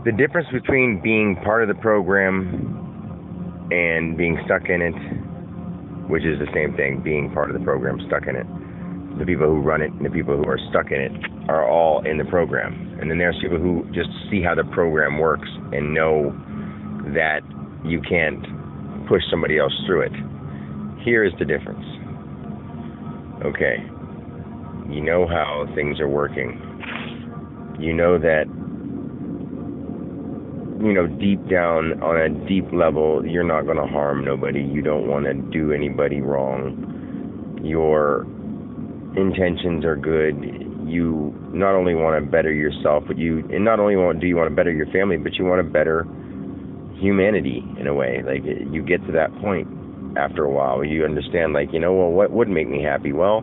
The difference between being part of the program and being stuck in it, which is the same thing, being part of the program, stuck in it. The people who run it and the people who are stuck in it are all in the program. And then there's people who just see how the program works and know that you can't push somebody else through it. Here is the difference. Okay, you know how things are working. You know that, deep down, on a deep level, you're not going to harm nobody. You don't want to do anybody wrong. Your intentions are good. You not only want to better yourself, but not only do you want to better your family, but you want to better humanity in a way. Like, you get to that point after a while where you understand, what would make me happy? Well,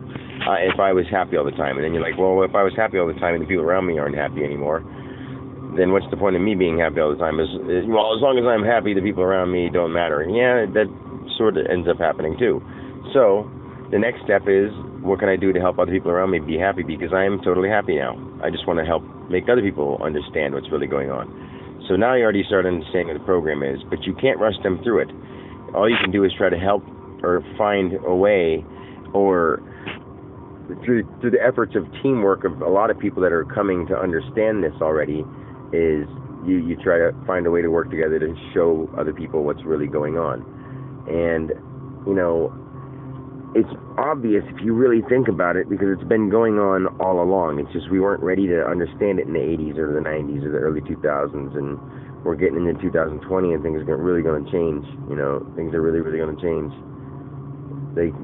if I was happy all the time. And then you're like, well, if I was happy all the time and the people around me aren't happy anymore, then what's the point of me being happy all the time? As long as I'm happy, the people around me don't matter. Yeah, that sort of ends up happening too. So the next step is, what can I do to help other people around me be happy? Because I am totally happy now. I just want to help make other people understand what's really going on. So now you already start understanding what the program is, but you can't rush them through it. All you can do is try to help or find a way, or through the efforts of teamwork of a lot of people that are coming to understand this already, is you try to find a way to work together to show other people what's really going on. And, it's obvious if you really think about it, because it's been going on all along. It's just we weren't ready to understand it in the 80s or the 90s or the early 2000s, and we're getting into 2020 and things are really going to change. Things are really, really going to change.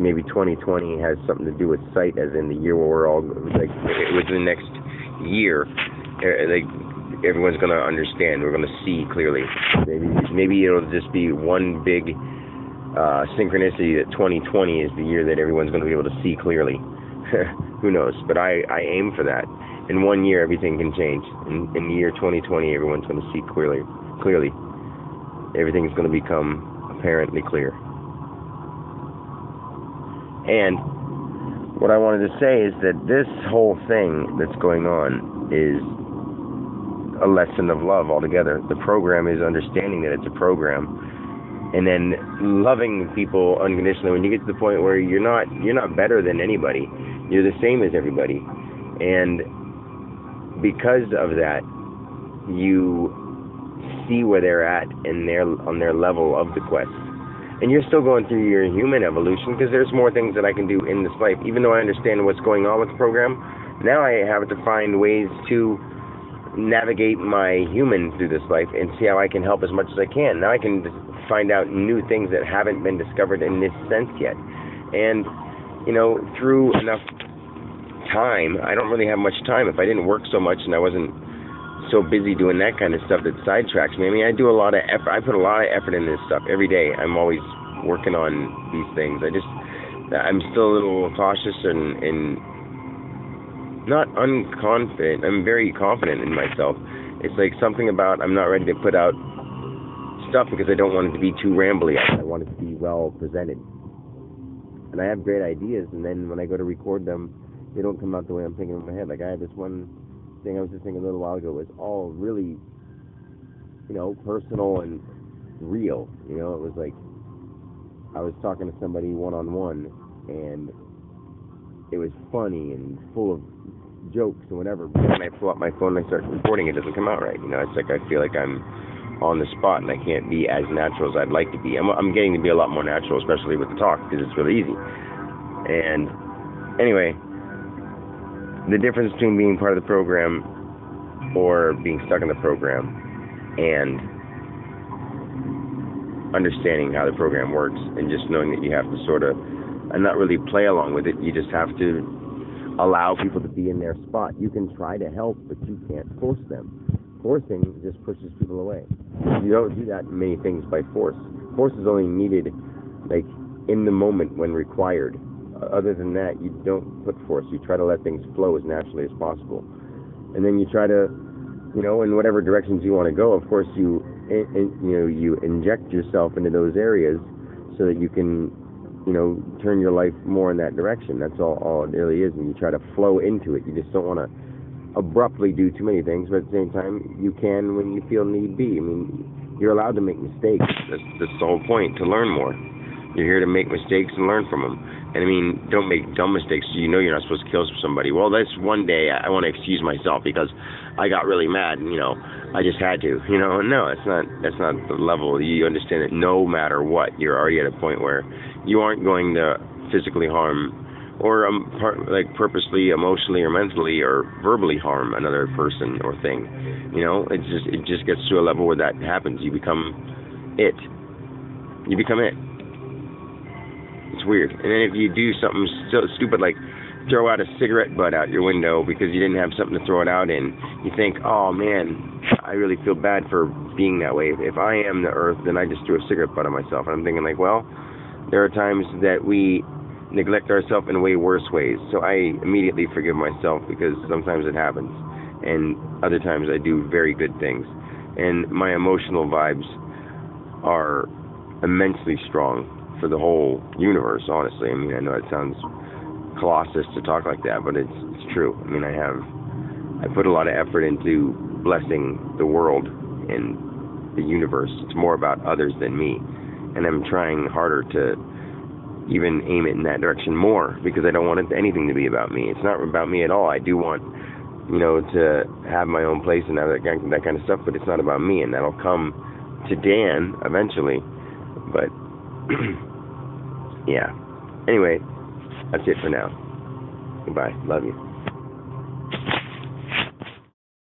Maybe 2020 has something to do with sight, as in the year where we're all, within the next year, everyone's going to understand. We're going to see clearly. Maybe it'll just be one big synchronicity that 2020 is the year that everyone's going to be able to see clearly. Who knows? But I aim for that. In 1 year, everything can change. In the year 2020, everyone's going to see clearly. Everything's going to become apparently clear. And what I wanted to say is that this whole thing that's going on is a lesson of love altogether. The program is understanding that it's a program, and then loving people unconditionally. When you get to the point where you're not better than anybody, you're the same as everybody, and because of that, you see where they're at on their level of the quest. And you're still going through your human evolution, because there's more things that I can do in this life. Even though I understand what's going on with the program, now I have to find ways to navigate my human through this life and see how I can help as much as I can. Now I can find out new things that haven't been discovered in this sense yet. And, through enough time, I don't really have much time. If I didn't work so much and I wasn't so busy doing that kind of stuff that sidetracks me. I mean, I do a lot of effort. I put a lot of effort into this stuff every day. I'm always working on these things. I'm still a little cautious and not unconfident. I'm very confident in myself. It's like something about I'm not ready to put out stuff because I don't want it to be too rambly. I want it to be well presented. And I have great ideas, and then when I go to record them, they don't come out the way I'm thinking in my head. Like I had this one thing I was just thinking a little while ago, was all really, personal and real. It was like I was talking to somebody one-on-one, and it was funny and full of jokes and whatever. But when I pull up my phone and I start recording, it doesn't come out right. It's like I feel like I'm on the spot and I can't be as natural as I'd like to be. I'm getting to be a lot more natural, especially with the talk, because it's really easy. And anyway, the difference between being part of the program or being stuck in the program and understanding how the program works and just knowing that you have to sort of not really play along with it. You just have to allow people to be in their spot. You can try to help, but you can't force them. Forcing just pushes people away. You don't do that many things by force. Force is only needed in the moment when required. Other than that, you don't put force. You try to let things flow as naturally as possible. And then you try to, in whatever directions you want to go, of course, you inject yourself into those areas so that you can, turn your life more in that direction. That's all it really is. And you try to flow into it. You just don't want to abruptly do too many things, but at the same time, you can when you feel need be. I mean, you're allowed to make mistakes. That's the whole point, to learn more. You're here to make mistakes and learn from them. And I mean, don't make dumb mistakes. You know you're not supposed to kill somebody. Well, that's one day I want to excuse myself because I got really mad and, I just had to, No, that's not the level. You understand that no matter what, you're already at a point where you aren't going to physically harm or purposely, emotionally, or mentally, or verbally harm another person or thing. It just gets to a level where that happens. You become it. You become it. It's weird. And then if you do something so stupid like throw out a cigarette butt out your window because you didn't have something to throw it out in, you think, oh man, I really feel bad for being that way. If I am the earth, then I just threw a cigarette butt on myself. And I'm thinking like, well, there are times that we neglect ourselves in way worse ways. So I immediately forgive myself because sometimes it happens. And other times I do very good things. And my emotional vibes are immensely strong for the whole universe, honestly. I mean, I know it sounds colossus to talk like that, but it's true. I mean, I put a lot of effort into blessing the world and the universe. It's more about others than me. And I'm trying harder to even aim it in that direction more because I don't want anything to be about me. It's not about me at all. I do want, to have my own place and have that kind of stuff, but it's not about me, and that'll come to Dan eventually. But yeah. Anyway, that's it for now. Goodbye. Love you.